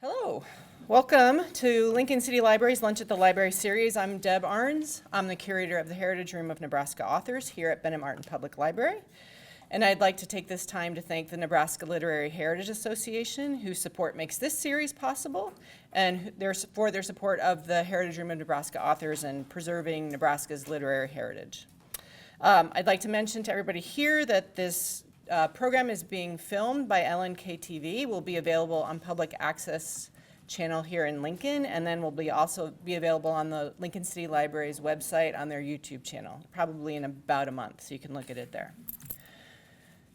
Hello. Welcome to Lincoln City Library's Lunch at the Library series. I'm Deb Arns. I'm the curator of the Heritage Room of Nebraska Authors here at Bennett Martin Public Library. And I'd like to take this time to thank the Nebraska Literary Heritage Association, whose support makes this series possible, and for their support of the Heritage Room of Nebraska Authors and preserving Nebraska's literary heritage. I'd like to mention to everybody here that this program is being filmed by LNK-TV, will be available on public access channel here in Lincoln, and then will also be available on the Lincoln City Library's website on their YouTube channel, probably in about a month, so you can look at it there.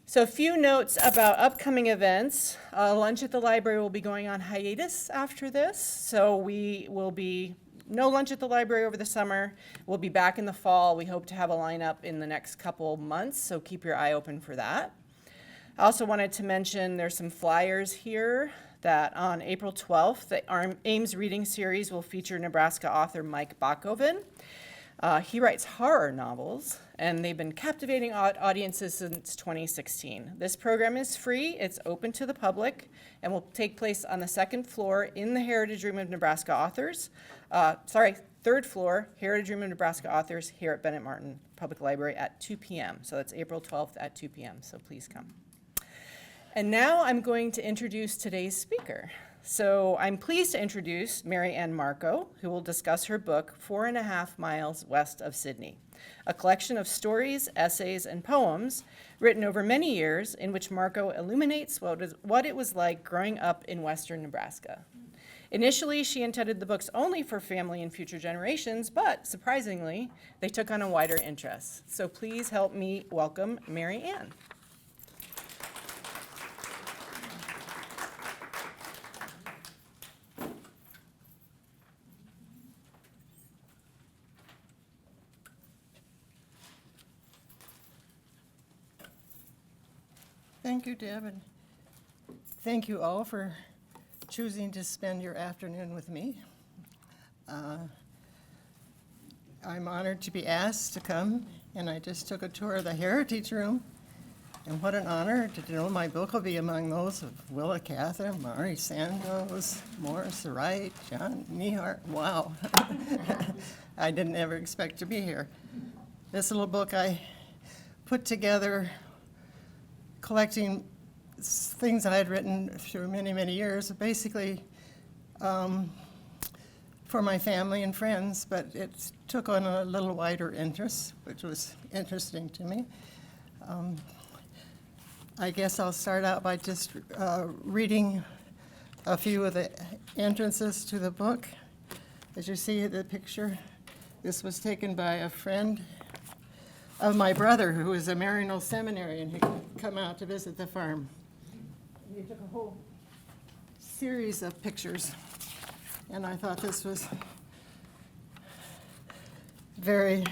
So a few notes about upcoming events. Lunch at the library will be going on hiatus after this, so we will be no lunch at the library over the summer. We'll be back in the fall. We hope to have a lineup in the next couple months, so keep your eye open for that. I also wanted to mention there's some flyers here that on April 12th, the Ames Reading Series will feature Nebraska author Mike Bakoven. He writes horror novels, and they've been captivating audiences since 2016. This program is free, it's open to the public, and will take place on the second floor in the Heritage Room of Nebraska Authors. Third floor, Heritage Room of Nebraska Authors here at Bennett Martin Public Library at 2 p.m. So that's April 12th at 2 p.m., so please come. And now I'm going to introduce today's speaker. So I'm pleased to introduce Ann Marko, who will discuss her book, 4.5 Miles West of Sidney, a collection of stories, essays, and poems written over many years in which Marko illuminates what it was like growing up in western Nebraska. Initially, she intended the books only for family and future generations, but surprisingly, they took on a wider interest. So please help me welcome Ann. Thank you, Deb, and thank you all for choosing to spend your afternoon with me. I'm honored to be asked to come, and I just took a tour of the Heritage Room, and what an honor to know my book will be among those of Willa Cather, Mari Sandoz, Morris Wright, John Nehart. Wow. I didn't ever expect to be here. This little book I put together collecting things I had written through many, many years, basically for my family and friends, but it took on a little wider interest, which was interesting to me. I guess I'll start out by just reading a few of the entrances to the book. As you see the picture, this was taken by a friend of my brother, who was a Maryknoll seminarian, who come out to visit the farm. And he took a whole series of pictures, and I thought this was very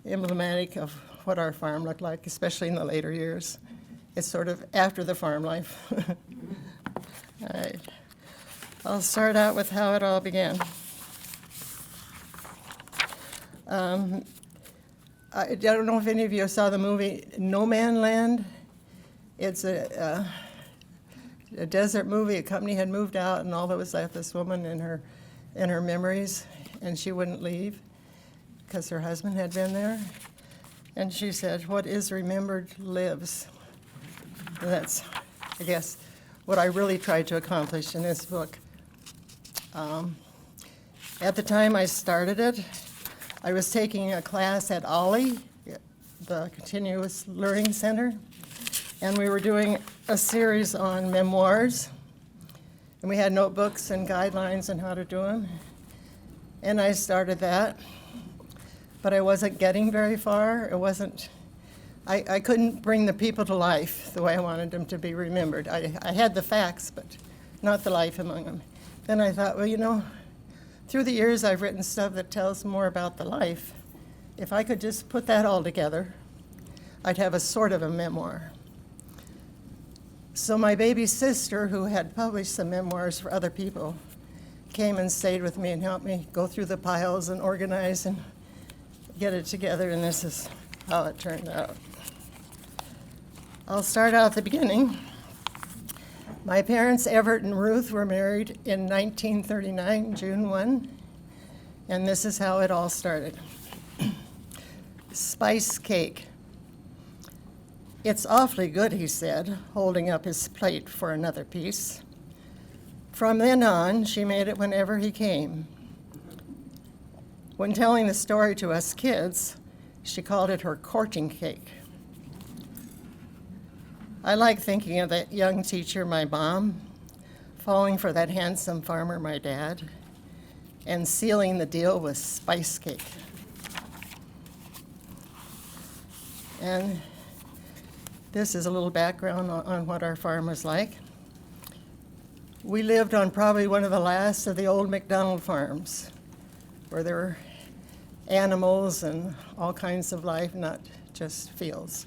emblematic of what our farm looked like, especially in the later years. It's sort of after the farm life. All right. I'll start out with how it all began. I don't know if any of you saw the movie No Man Land. It's a desert movie. A company had moved out, and all that was left this woman in her memories, and she wouldn't leave because her husband had been there. And she said, "What is remembered lives." And that's, I guess, what I really tried to accomplish in this book. At the time I started it, I was taking a class at OLLI, the Continuous Learning Center, and we were doing a series on memoirs, and we had notebooks and guidelines on how to do them, and I started that, but I wasn't getting very far. I couldn't bring the people to life the way I wanted them to be remembered. I had the facts, but not the life among them. Then I thought, well, through the years, I've written stuff that tells more about the life. If I could just put that all together, I'd have a sort of a memoir. So my baby sister, who had published some memoirs for other people, came and stayed with me and helped me go through the piles and organize and get it together, and this is how it turned out. I'll start out at the beginning. My parents, Everett and Ruth, were married in 1939, June 1, and this is how it all started. Spice cake. "It's awfully good," he said, holding up his plate for another piece. From then on, she made it whenever he came. When telling the story to us kids, she called it her courting cake. I like thinking of that young teacher, my mom, falling for that handsome farmer, my dad, and sealing the deal with spice cake. And this is a little background on what our farm was like. We lived on probably one of the last of the old McDonald farms, where there were animals and all kinds of life, not just fields.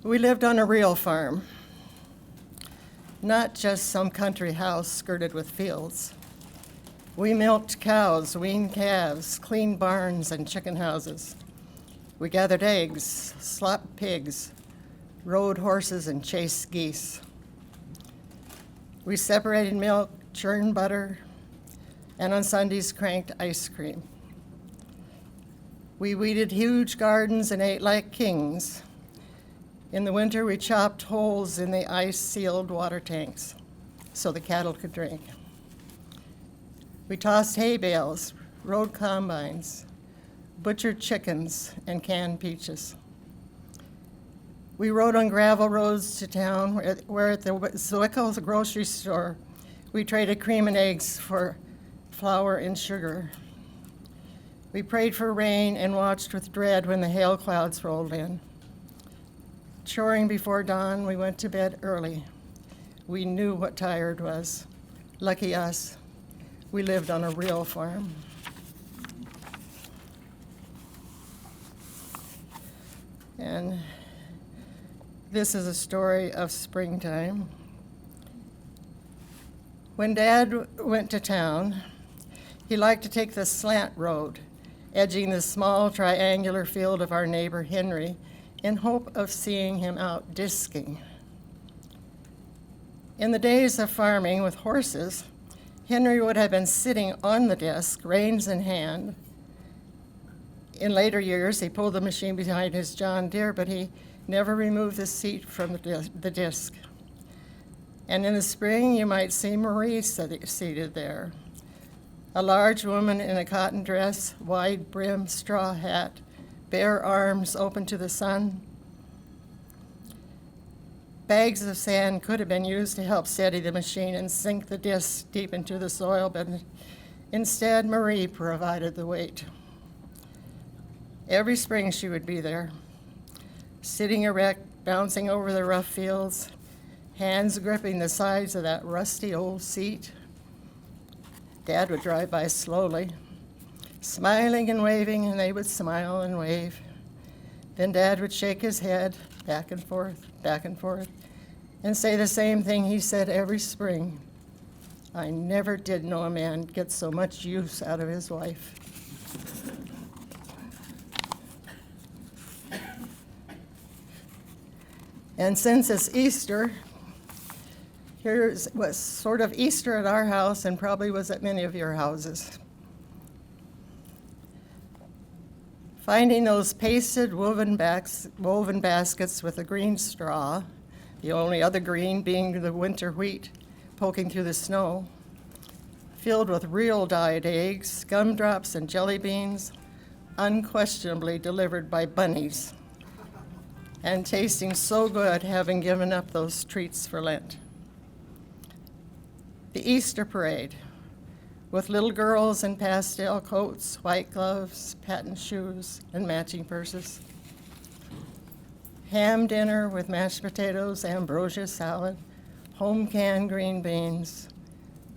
We lived on a real farm, not just some country house skirted with fields. We milked cows, weaned calves, cleaned barns and chicken houses. We gathered eggs, slopped pigs, rode horses, and chased geese. We separated milk, churned butter, and on Sundays cranked ice cream. We weeded huge gardens and ate like kings. In the winter, we chopped holes in the ice-sealed water tanks so the cattle could drink. We tossed hay bales, rode combines, butchered chickens, and canned peaches. We rode on gravel roads to town, where at the Zwickels grocery store, we traded cream and eggs for flour and sugar. We prayed for rain and watched with dread when the hail clouds rolled in. Choring before dawn, we went to bed early. We knew what tired was. Lucky us, we lived on a real farm. And this is a story of springtime. When Dad went to town, he liked to take the slant road, edging the small triangular field of our neighbor Henry, in hope of seeing him out disking. In the days of farming with horses, Henry would have been sitting on the desk, reins in hand. In later years, he pulled the machine behind his John Deere, but he never removed the seat from the disc. And in the spring, you might see Marie seated there, a large woman in a cotton dress, wide-brimmed straw hat, bare arms open to the sun. Bags of sand could have been used to help steady the machine and sink the disc deep into the soil, but instead, Marie provided the weight. Every spring she would be there, sitting erect, bouncing over the rough fields, hands gripping the sides of that rusty old seat. Dad would drive by slowly, smiling and waving, and they would smile and wave. Then Dad would shake his head back and forth, and say the same thing he said every spring. "I never did know a man get so much use out of his wife." And since it's Easter, here's what's sort of Easter at our house and probably was at many of your houses. Finding those pasted woven baskets with a green straw, the only other green being the winter wheat poking through the snow, filled with real dyed eggs, gumdrops, and jelly beans, unquestionably delivered by bunnies, and tasting so good having given up those treats for Lent. The Easter parade, with little girls in pastel coats, white gloves, patent shoes, and matching purses. Ham dinner with mashed potatoes, ambrosia salad, home canned green beans,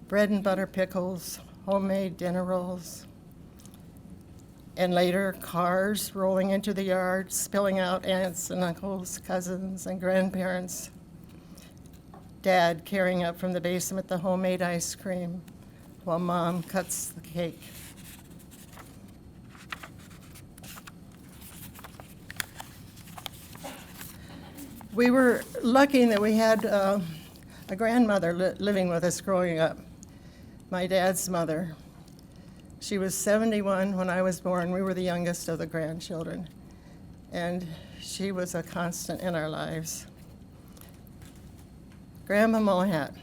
bread and butter pickles, homemade dinner rolls. And later, cars rolling into the yard, spilling out aunts and uncles, cousins, and grandparents. Dad carrying up from the basement the homemade ice cream, while Mom cuts the cake. We were lucky that we had a grandmother living with us growing up, my dad's mother. She was 71 when I was born. We were the youngest of the grandchildren, and she was a constant in our lives. Grandma Mohat.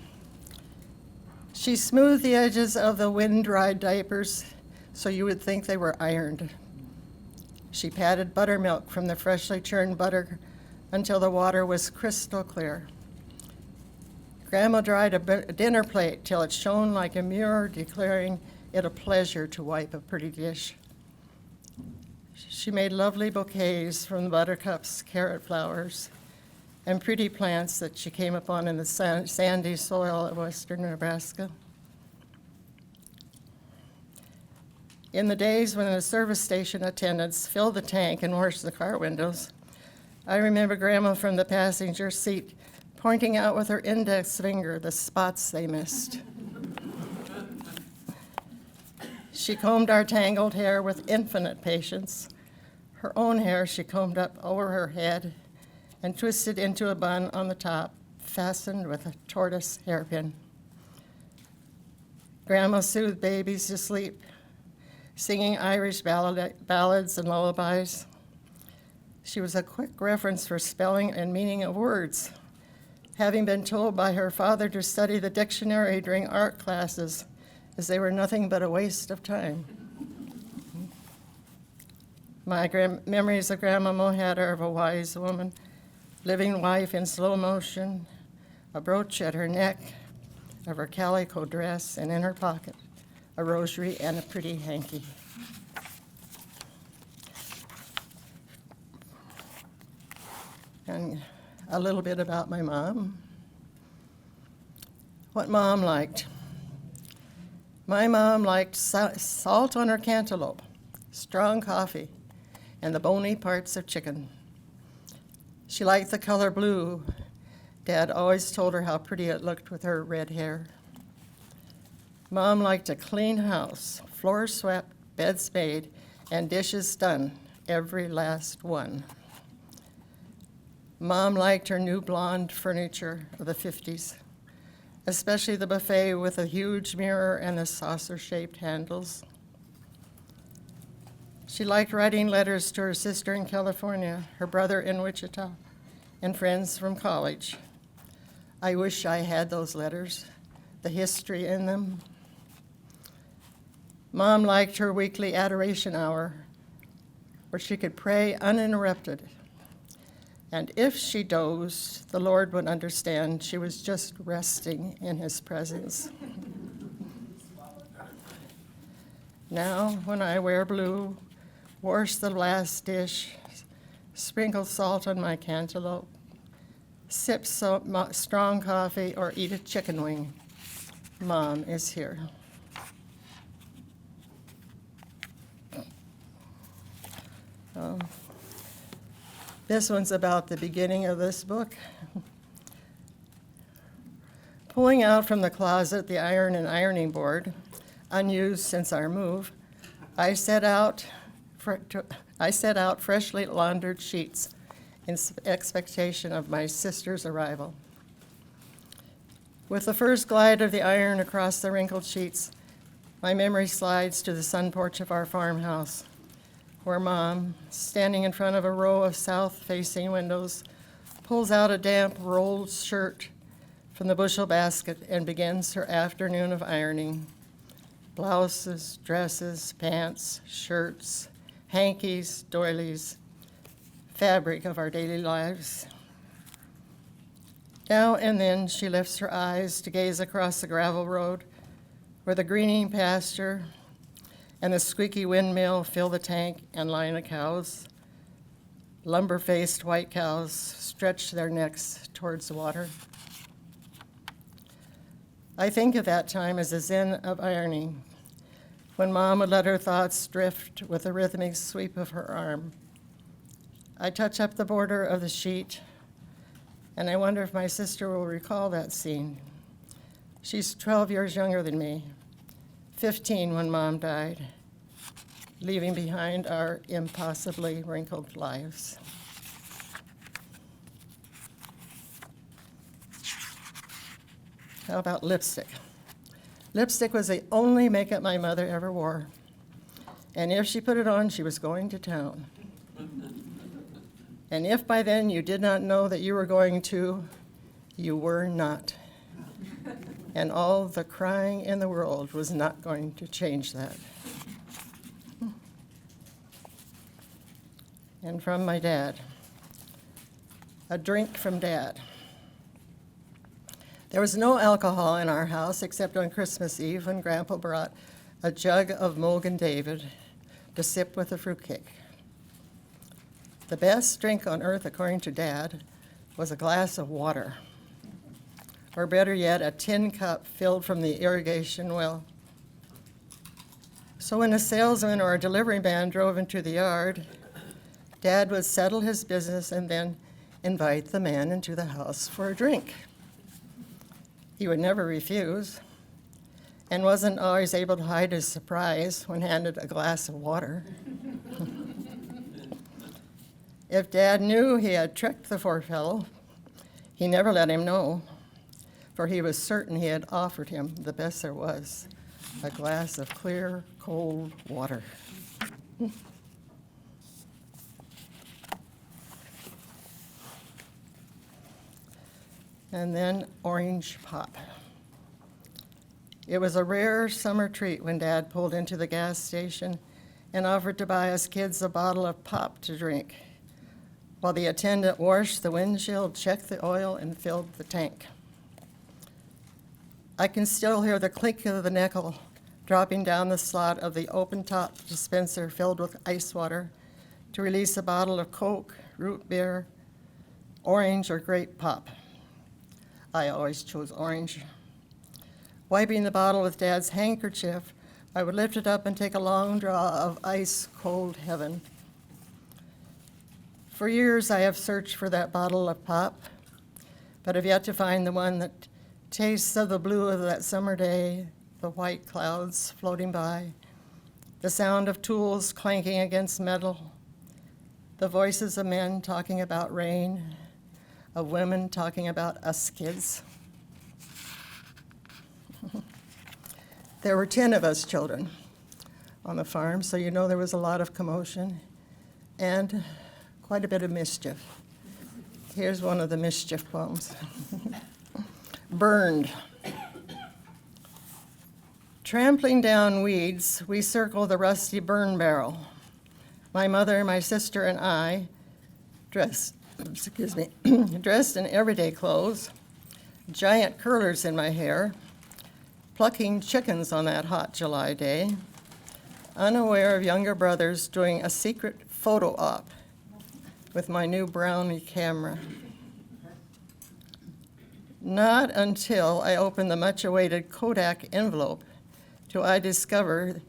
She smoothed the edges of the wind-dried diapers so you would think they were ironed. She patted buttermilk from the freshly churned butter until the water was crystal clear. Grandma dried a dinner plate till it shone like a mirror, declaring it a pleasure to wipe a pretty dish. She made lovely bouquets from the buttercups, carrot flowers, and pretty plants that she came upon in the sandy soil of western Nebraska. In the days when the service station attendants filled the tank and washed the car windows, I remember Grandma from the passenger seat pointing out with her index finger the spots they missed. She combed our tangled hair with infinite patience. Her own hair she combed up over her head and twisted into a bun on the top, fastened with a tortoise hairpin. Grandma soothed babies to sleep, singing Irish ballads and lullabies. She was a quick reference for spelling and meaning of words, having been told by her father to study the dictionary during art classes, as they were nothing but a waste of time. My memories of Grandma Mohat are of a wise woman, living life in slow motion, a brooch at her neck, of her calico dress, and in her pocket, a rosary and a pretty hanky. And a little bit about my mom. What Mom liked. My mom liked salt on her cantaloupe, strong coffee, and the bony parts of chicken. She liked the color blue. Dad always told her how pretty it looked with her red hair. Mom liked a clean house, floors swept, beds made, and dishes done, every last one. Mom liked her new blonde furniture of the 50s, especially the buffet with a huge mirror and the saucer-shaped handles. She liked writing letters to her sister in California, her brother in Wichita, and friends from college. I wish I had those letters, the history in them. Mom liked her weekly adoration hour, where she could pray uninterrupted. And if she dozed, the Lord would understand she was just resting in his presence. Now, when I wear blue, wash the last dish, sprinkle salt on my cantaloupe, sip strong coffee, or eat a chicken wing, Mom is here. This one's about the beginning of this book. Pulling out from the closet the iron and ironing board, unused since our move, I set out freshly laundered sheets in expectation of my sister's arrival. With the first glide of the iron across the wrinkled sheets, my memory slides to the sun porch of our farmhouse, where Mom, standing in front of a row of south-facing windows, pulls out a damp rolled shirt from the bushel basket and begins her afternoon of ironing. Blouses, dresses, pants, shirts, hankies, doilies, fabric of our daily lives. Now and then she lifts her eyes to gaze across the gravel road where the greening pasture and the squeaky windmill fill the tank and line of cows. Lumber-faced white cows stretch their necks towards the water. I think of that time as a zen of ironing, when Mom would let her thoughts drift with a rhythmic sweep of her arm. I touch up the border of the sheet, and I wonder if my sister will recall that scene. She's 12 years younger than me, 15 when Mom died, leaving behind our impossibly wrinkled lives. How about lipstick? Lipstick was the only makeup my mother ever wore. And if she put it on, she was going to town. And if by then you did not know that you were going to, you were not. And all the crying in the world was not going to change that. And from my dad, a drink from Dad. There was no alcohol in our house except on Christmas Eve when Grandpa brought a jug of Mogan David to sip with a fruitcake. The best drink on earth, according to Dad, was a glass of water, or better yet, a tin cup filled from the irrigation well. So when a salesman or a delivery man drove into the yard, Dad would settle his business and then invite the man into the house for a drink. He would never refuse, and wasn't always able to hide his surprise when handed a glass of water. If Dad knew he had tricked the poor fellow, he never let him know, for he was certain he had offered him the best there was, a glass of clear, cold water. And then orange pop. It was a rare summer treat when Dad pulled into the gas station and offered to buy us kids a bottle of pop to drink, while the attendant washed the windshield, checked the oil, and filled the tank. I can still hear the clink of the nickel dropping down the slot of the open-top dispenser filled with ice water to release a bottle of Coke, root beer, orange, or grape pop. I always chose orange. Wiping the bottle with Dad's handkerchief, I would lift it up and take a long draw of ice-cold heaven. For years, I have searched for that bottle of pop, but have yet to find the one that tastes of the blue of that summer day, the white clouds floating by, the sound of tools clanking against metal, the voices of men talking about rain, of women talking about us kids. There were 10 of us children on the farm, so you know there was a lot of commotion and quite a bit of mischief. Here's one of the mischief poems. Burned. Trampling down weeds, we circle the rusty burn barrel. My mother, my sister, and I, dressed in everyday clothes, giant curlers in my hair, plucking chickens on that hot July day, unaware of younger brothers doing a secret photo op with my new Brownie camera. Not until I opened the much-awaited Kodak envelope do I discover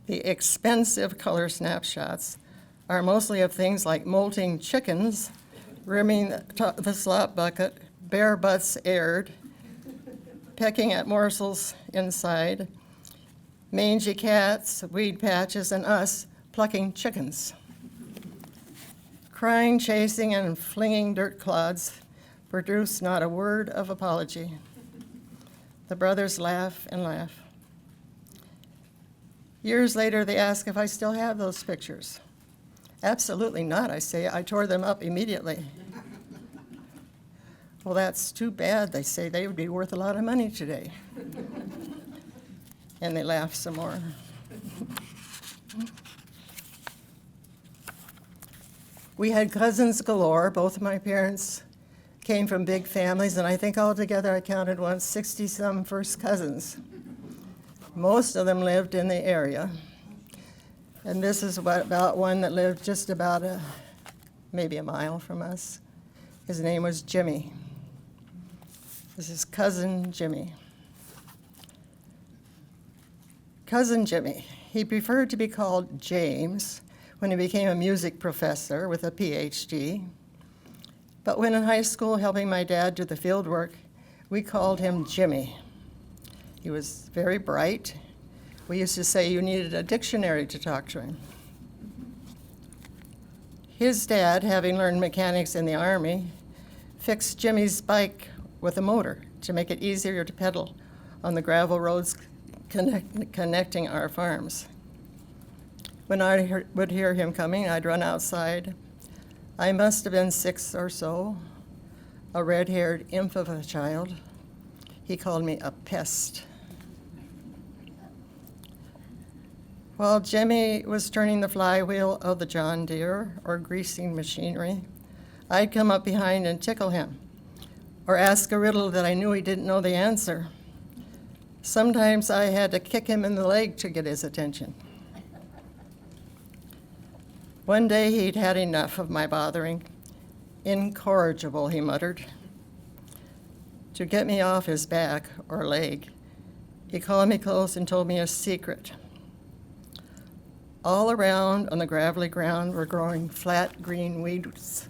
the expensive color snapshots are mostly of things like molting chickens, rimming the slop bucket, bare butts aired, pecking at morsels inside, mangy cats, weed patches, and us plucking chickens. Crying, chasing, and flinging dirt clods produce not a word of apology. The brothers laugh and laugh. Years later, they ask if I still have those pictures. Absolutely not, I say. I tore them up immediately. Well, that's too bad, they say. They would be worth a lot of money today. And they laugh some more. We had cousins galore. Both of my parents came from big families, and I think altogether I counted once 60-some first cousins. Most of them lived in the area. And this is about one that lived just about maybe a mile from us. His name was Jimmy. This is Cousin Jimmy. Cousin Jimmy. He preferred to be called James when he became a music professor with a PhD. But when in high school helping my dad do the field work, we called him Jimmy. He was very bright. We used to say you needed a dictionary to talk to him. His dad, having learned mechanics in the Army, fixed Jimmy's bike with a motor to make it easier to pedal on the gravel roads connecting our farms. When I would hear him coming, I'd run outside. I must have been 6 or so, a red-haired imp of a child. He called me a pest. While Jimmy was turning the flywheel of the John Deere or greasing machinery, I'd come up behind and tickle him, or ask a riddle that I knew he didn't know the answer. Sometimes I had to kick him in the leg to get his attention. One day he'd had enough of my bothering. Incorrigible, he muttered. To get me off his back or leg, he called me close and told me a secret. All around on the gravelly ground were growing flat green weeds,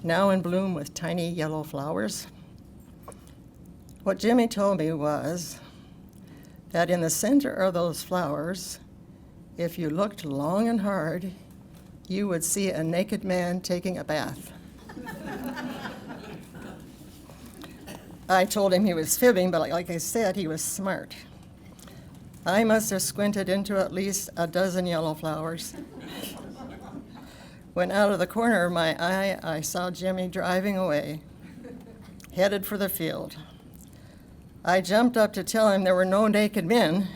now in bloom with tiny yellow flowers. What Jimmy told me was that in the center of those flowers, if you looked long and hard, you would see a naked man taking a bath. I told him he was fibbing, but like I said, he was smart. I must have squinted into at least a dozen yellow flowers. When out of the corner of my eye, I saw Jimmy driving away, headed for the field. I jumped up to tell him there were no naked men,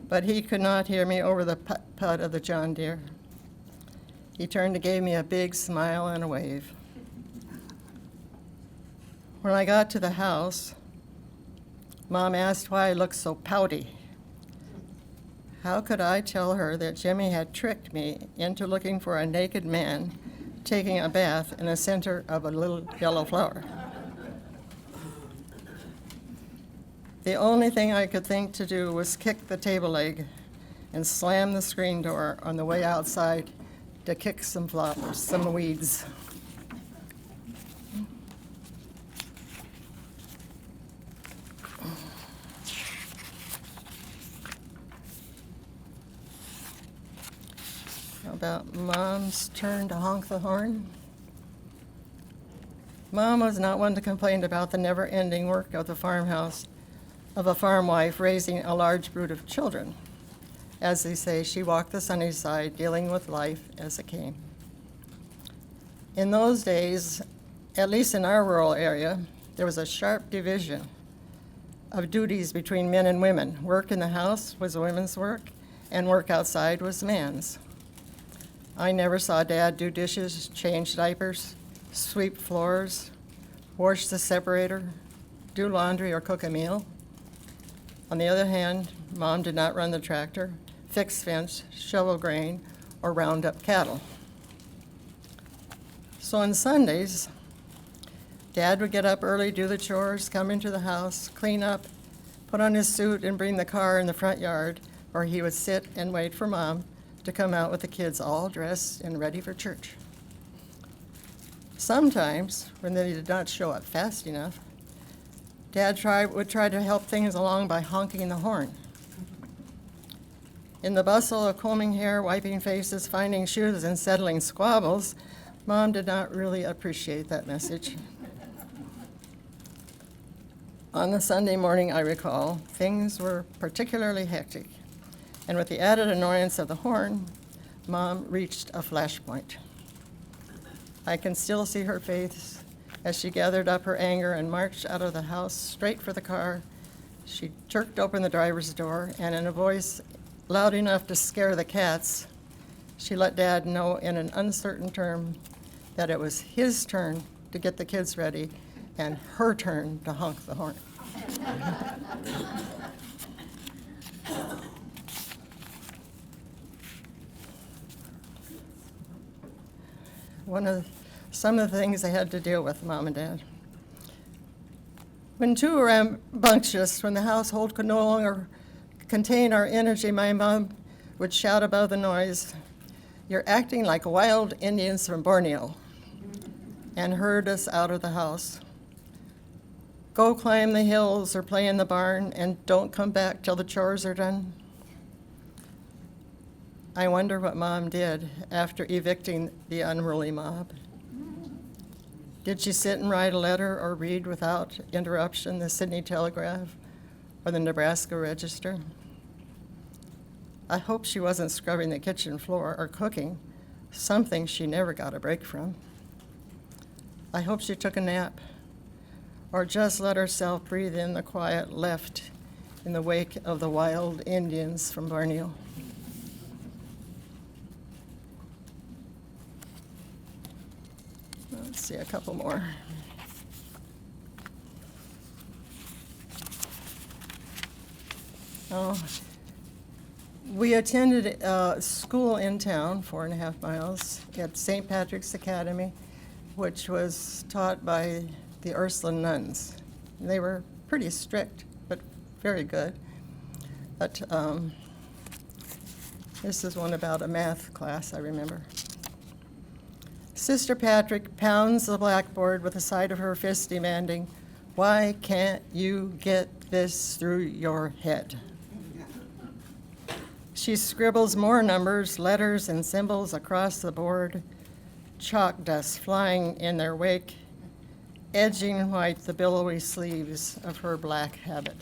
but he could not hear me over the putt-putt of the John Deere. He turned and gave me a big smile and a wave. When I got to the house, Mom asked why I looked so pouty. How could I tell her that Jimmy had tricked me into looking for a naked man taking a bath in the center of a little yellow flower? The only thing I could think to do was kick the table leg and slam the screen door on the way outside to kick some flowers, some weeds. About Mom's turn to honk the horn. Mom was not one to complain about the never-ending work of the farmhouse, of a farm wife raising a large brood of children. As they say, she walked the sunny side, dealing with life as it came. In those days, at least in our rural area, there was a sharp division of duties between men and women. Work in the house was women's work, and work outside was man's. I never saw Dad do dishes, change diapers, sweep floors, wash the separator, do laundry, or cook a meal. On the other hand, Mom did not run the tractor, fix fence, shovel grain, or round up cattle. So on Sundays, Dad would get up early, do the chores, come into the house, clean up, put on his suit, and bring the car in the front yard, where he would sit and wait for Mom to come out with the kids all dressed and ready for church. Sometimes, when they did not show up fast enough, Dad would try to help things along by honking the horn. In the bustle of combing hair, wiping faces, finding shoes, and settling squabbles, Mom did not really appreciate that message. On the Sunday morning, I recall, things were particularly hectic, and with the added annoyance of the horn, Mom reached a flashpoint. I can still see her face as she gathered up her anger and marched out of the house straight for the car. She jerked open the driver's door, and in a voice loud enough to scare the cats, she let Dad know in an uncertain term that it was his turn to get the kids ready and her turn to honk the horn. Some of the things I had to deal with, Mom and Dad. When too rambunctious, when the household could no longer contain our energy, my mom would shout above the noise, "You're acting like wild Indians from Borneo," and herd us out of the house. Go climb the hills or play in the barn, and don't come back till the chores are done. I wonder what Mom did after evicting the unruly mob. Did she sit and write a letter or read without interruption the Sidney Telegraph or the Nebraska Register? I hope she wasn't scrubbing the kitchen floor or cooking, something she never got a break from. I hope she took a nap or just let herself breathe in the quiet left in the wake of the wild Indians from Borneo. Let's see a couple more. Oh, we attended school in town, 4.5 miles, at St. Patrick's Academy, which was taught by the Ursuline nuns. They were pretty strict, but very good. But this is one about a math class, I remember. Sister Patrick pounds the blackboard with the side of her fist, demanding, "Why can't you get this through your head?" She scribbles more numbers, letters, and symbols across the board, chalk dust flying in their wake, edging white the billowy sleeves of her black habit.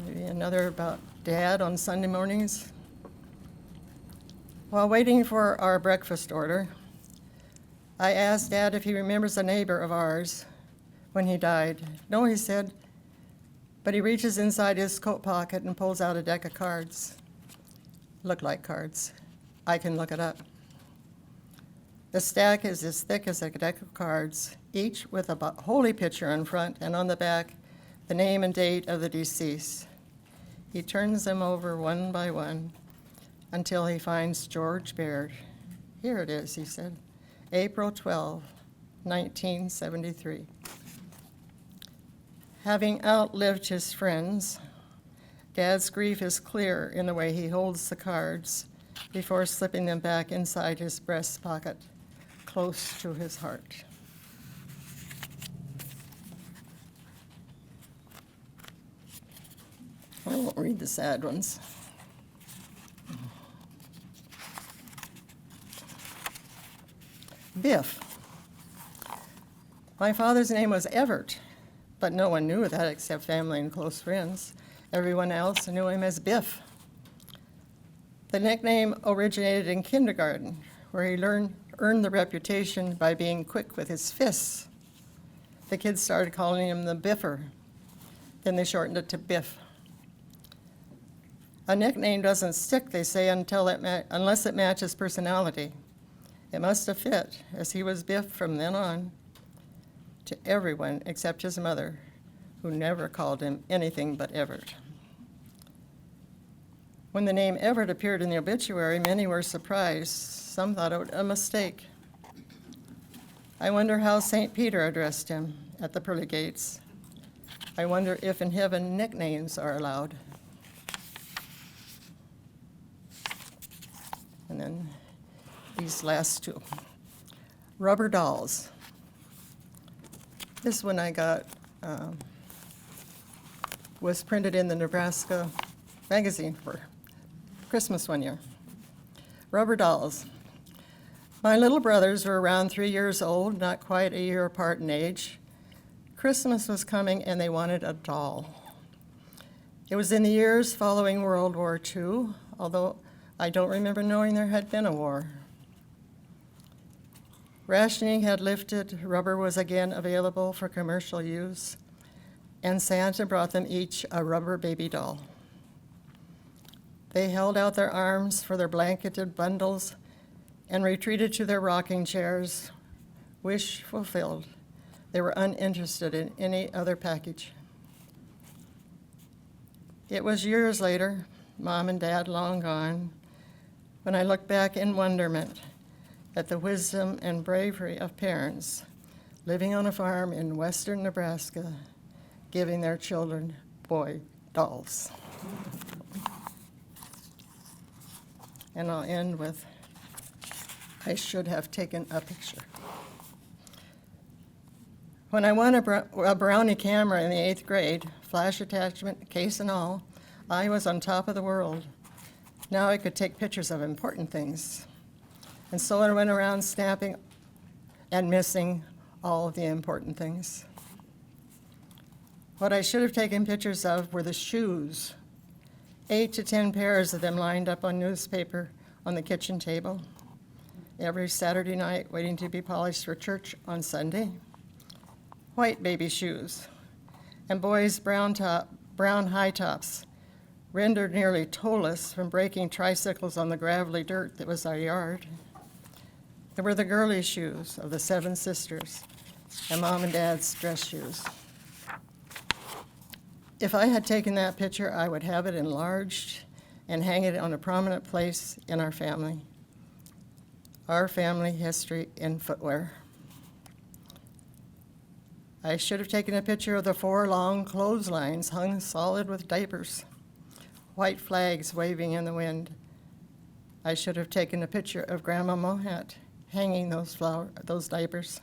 Maybe another about Dad on Sunday mornings. While waiting for our breakfast order, I asked Dad if he remembers a neighbor of ours when he died. No, he said, but he reaches inside his coat pocket and pulls out a deck of cards. Look like cards. I can look it up. The stack is as thick as a deck of cards, each with a holy picture in front and on the back, the name and date of the deceased. He turns them over one by one until he finds George Baird. Here it is, he said. April 12, 1973. Having outlived his friends, Dad's grief is clear in the way he holds the cards before slipping them back inside his breast pocket, close to his heart. I won't read the sad ones. Biff. My father's name was Everett, but no one knew that except family and close friends. Everyone else knew him as Biff. The nickname originated in kindergarten, where he earned the reputation by being quick with his fists. The kids started calling him the Biffer. Then they shortened it to Biff. A nickname doesn't stick, they say, unless it matches personality. It must have fit, as he was Biff from then on to everyone except his mother, who never called him anything but Everett. When the name Everett appeared in the obituary, many were surprised. Some thought it a mistake. I wonder how St. Peter addressed him at the pearly gates. I wonder if in heaven nicknames are allowed. And then these last two. Rubber dolls. This one I got was printed in the Nebraska magazine for Christmas one year. Rubber dolls. My little brothers were around 3 years old, not quite a year apart in age. Christmas was coming and they wanted a doll. It was in the years following World War II, although I don't remember knowing there had been a war. Rationing had lifted, rubber was again available for commercial use, and Santa brought them each a rubber baby doll. They held out their arms for their blanketed bundles and retreated to their rocking chairs, wish fulfilled. They were uninterested in any other package. It was years later, Mom and Dad long gone, when I look back in wonderment at the wisdom and bravery of parents living on a farm in western Nebraska, giving their children boy dolls. And I'll end with, I should have taken a picture. When I won a Brownie camera in the 8th grade, flash attachment, case and all, I was on top of the world. Now I could take pictures of important things. And so I went around snapping and missing all of the important things. What I should have taken pictures of were the shoes, 8 to 10 pairs of them lined up on newspaper on the kitchen table every Saturday night, waiting to be polished for church on Sunday. White baby shoes, and boys' brown high tops, rendered nearly toeless from breaking tricycles on the gravelly dirt that was our yard. There were the girly shoes of the 7 sisters and Mom and Dad's dress shoes. If I had taken that picture, I would have it enlarged and hang it on a prominent place in our family history in footwear. I should have taken a picture of the 4 long clotheslines hung solid with diapers, white flags waving in the wind. I should have taken a picture of Grandma Mohat hanging those diapers.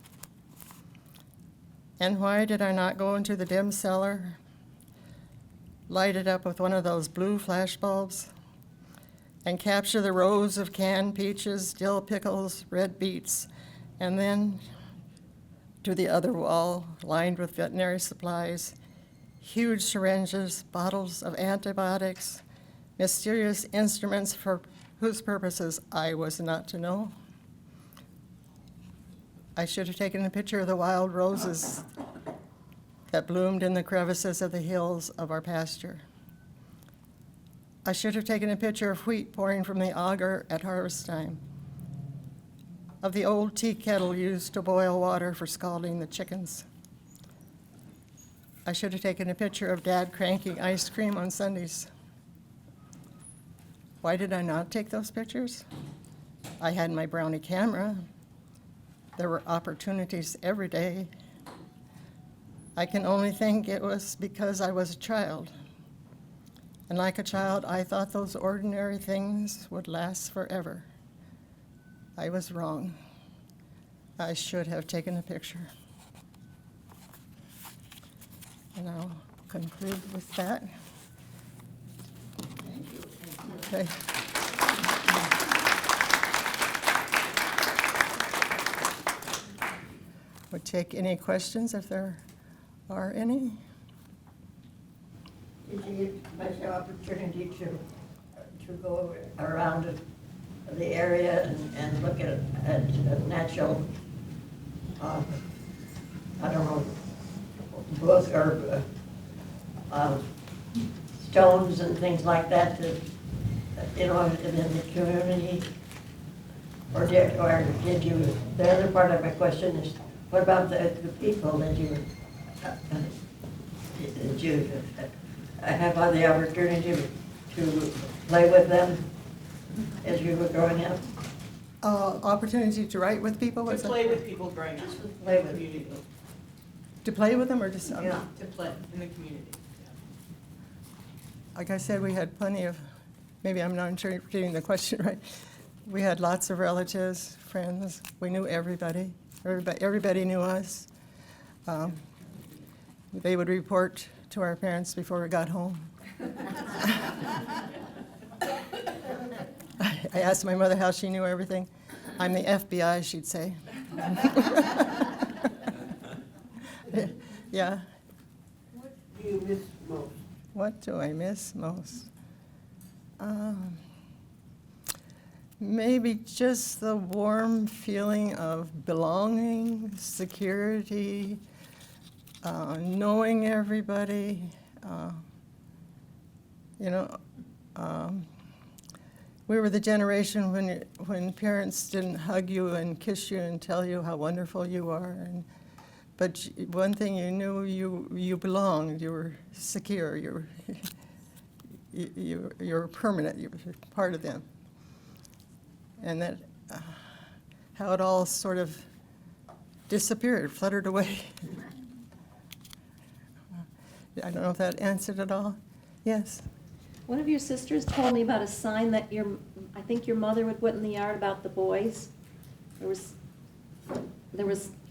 And why did I not go into the dim cellar, light it up with one of those blue flash bulbs, and capture the rows of canned peaches, dill pickles, red beets, and then to the other wall, lined with veterinary supplies, huge syringes, bottles of antibiotics, mysterious instruments for whose purposes I was not to know. I should have taken a picture of the wild roses that bloomed in the crevices of the hills of our pasture. I should have taken a picture of wheat pouring from the auger at harvest time, of the old tea kettle used to boil water for scalding the chickens. I should have taken a picture of Dad cranking ice cream on Sundays. Why did I not take those pictures? I had my Brownie camera. There were opportunities every day. I can only think it was because I was a child. And like a child, I thought those ordinary things would last forever. I was wrong. I should have taken a picture. And I'll conclude with that. Thank you. Okay. We'll take any questions if there are any. Did you get much opportunity to go around the area and look at natural, I don't know, book or stones and things like that, in the community? Or did you, the other part of my question is, what about the people that you have had the opportunity to play with them as you were growing up? Opportunity to write with people? To play with people growing up. Play in the with. community. To play with them or just? Yeah. To play in the community. Like I said, we had plenty of, maybe I'm not sure you're getting the question right. We had lots of relatives, friends. We knew everybody. Everybody knew us. They would report to our parents before we got home. I asked my mother how she knew everything. I'm the FBI, she'd say. Yeah. What do you miss most? What do I miss most? Maybe just the warm feeling of belonging, security, knowing everybody. We were the generation when parents didn't hug you and kiss you and tell you how wonderful you are. But one thing you knew, you belonged. You were secure. You were permanent. You were part of them. And that, how it all sort of disappeared, fluttered away. I don't know if that answered it all. Yes. One of your sisters told me about a sign that I think your mother would put in the yard about the boys. There was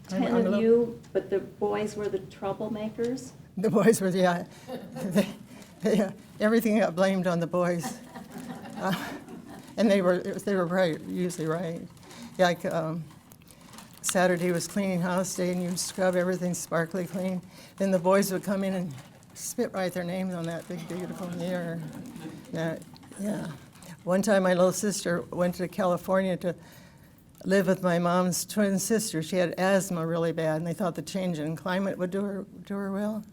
10 I'm of you, but the boys were the troublemakers. The boys were, yeah. Yeah, everything got blamed on the boys. And they were right, usually right. Yeah, like Saturday was cleaning house day, and you'd scrub everything sparkly clean. Then the boys would come in and write their names on that big, beautiful mirror. Yeah. One time, my little sister went to California to live with my mom's twin sister. She had asthma really bad, and they thought the change in climate would do her well.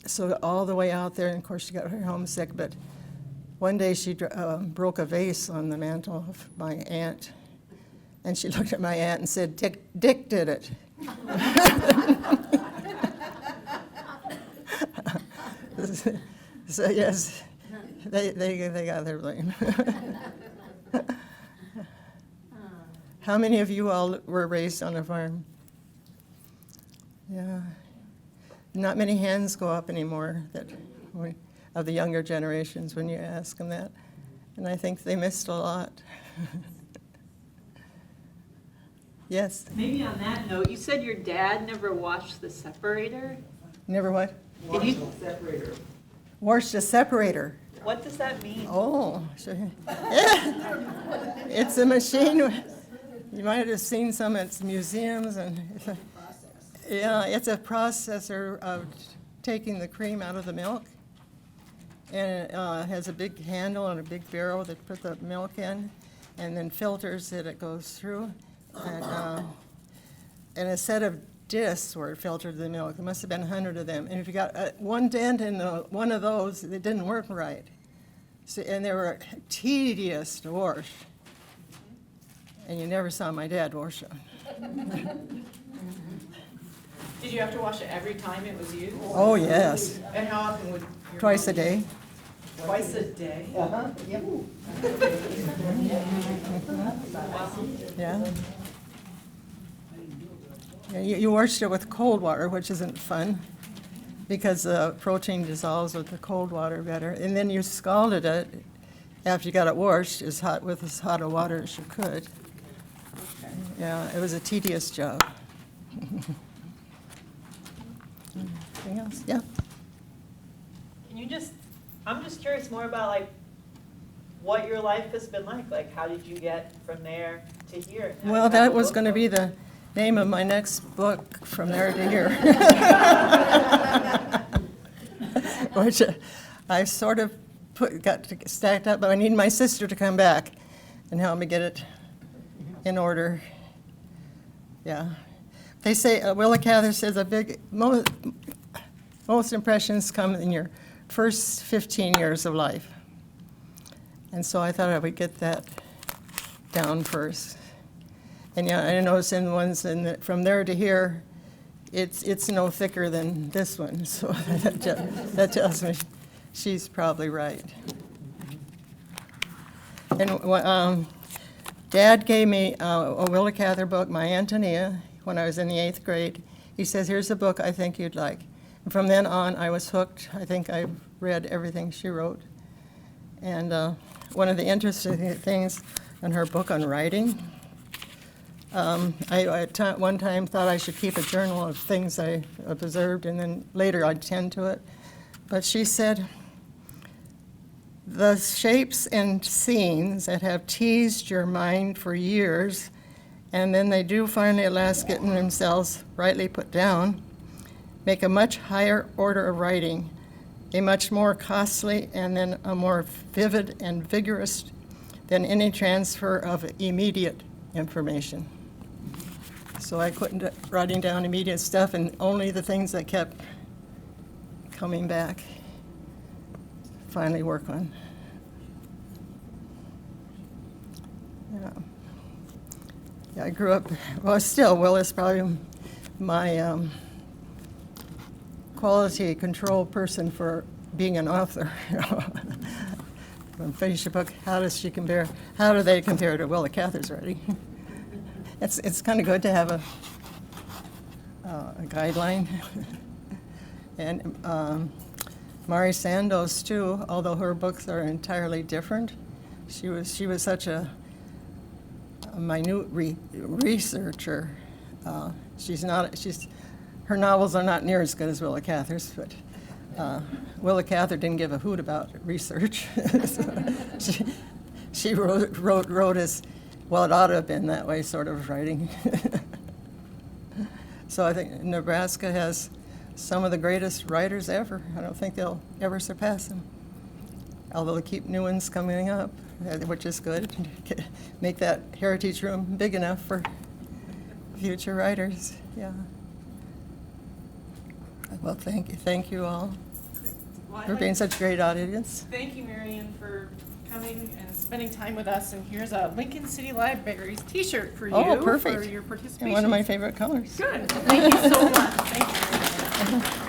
So all the way out there, and of course she got her homesick, but one day she broke a vase on the mantle of my aunt, and she looked at my aunt and said, Dick did it. So yes, they got their blame. How many of you all were raised on a farm? Yeah. Not many hands go up anymore of the younger generations when you ask them that. And I think they missed a lot. Yes? Maybe on that note, you said your dad never washed the separator? Never what? Did you, Washed a separator. what does that mean? Oh, sure. Yeah. It's a machine. You might have seen some at museums, and it's a processor of taking the cream out of the milk, and it has a big handle and a big barrel that put the milk in, and then filters it goes through, and a set of discs where it filtered the milk. There must have been 100 of them, and if you got one dent in one of those, it didn't work right. So, and they were tedious to wash. And you never saw my dad wash them. Did you have to wash it every time it was used? Oh, yes. And how often would your Twice a mom- day. Twice a day? Uh-huh. Yep. Yeah. Yeah, you washed it with cold water, which isn't fun, because the protein dissolves with the cold water better. And then you scalded it after you got it washed with as hot a water as you could. Yeah, it was a tedious job. Anything else? Yeah. Can you I'm just curious more about like what your life has been like. Like, how did you get from there to here? Now Well, you have that a was book going to out. be the name of my next book, From There to Here. Which I sort of got stacked up, but I need my sister to come back and help me get it in order. Yeah. They say, Willa Cather says, most impressions come in your first 15 years of life. And so I thought I would get that down first. And yeah, I noticed in the ones From There to Here, it's no thicker than this one. So that tells me she's probably right. And Dad gave me a Willa Cather book, My Antonia, when I was in the 8th grade. He says, here's a book I think you'd like. And from then on, I was hooked. I think I read everything she wrote. And one of the interesting things in her book on writing, I one time thought I should keep a journal of things I observed, and then later I'd tend to it. But she said, the shapes and scenes that have teased your mind for years, and then they do finally at last get themselves rightly put down, make a much higher order of writing, a much more costly and then a more vivid and vigorous than any transfer of immediate information. So I quit writing down immediate stuff, and only the things that kept coming back finally work on. Yeah, I grew up, well, still, Will is probably my quality control person for being an author. When I finish a book, how do they compare to Willa Cather's writing? It's kind of good to have a guideline. And Mari Sandoz too, although her books are entirely different, she was such a minute researcher. Her novels are not near as good as Willa Cather's, but Willa Cather didn't give a hoot about research. So she wrote as, well, it ought to have been that way sort of writing. So I think Nebraska has some of the greatest writers ever. I don't think they'll ever surpass them. Although they keep new ones coming up, which is good. Make that heritage room big enough for future writers, yeah. Well, thank you all for being such a great audience. Thank you, Marion, for coming and spending time with us. And here's a Lincoln City Library's T-shirt for you. Oh, perfect. For your participation. And one of my favorite colors. Good. Thank you so much. Thank you.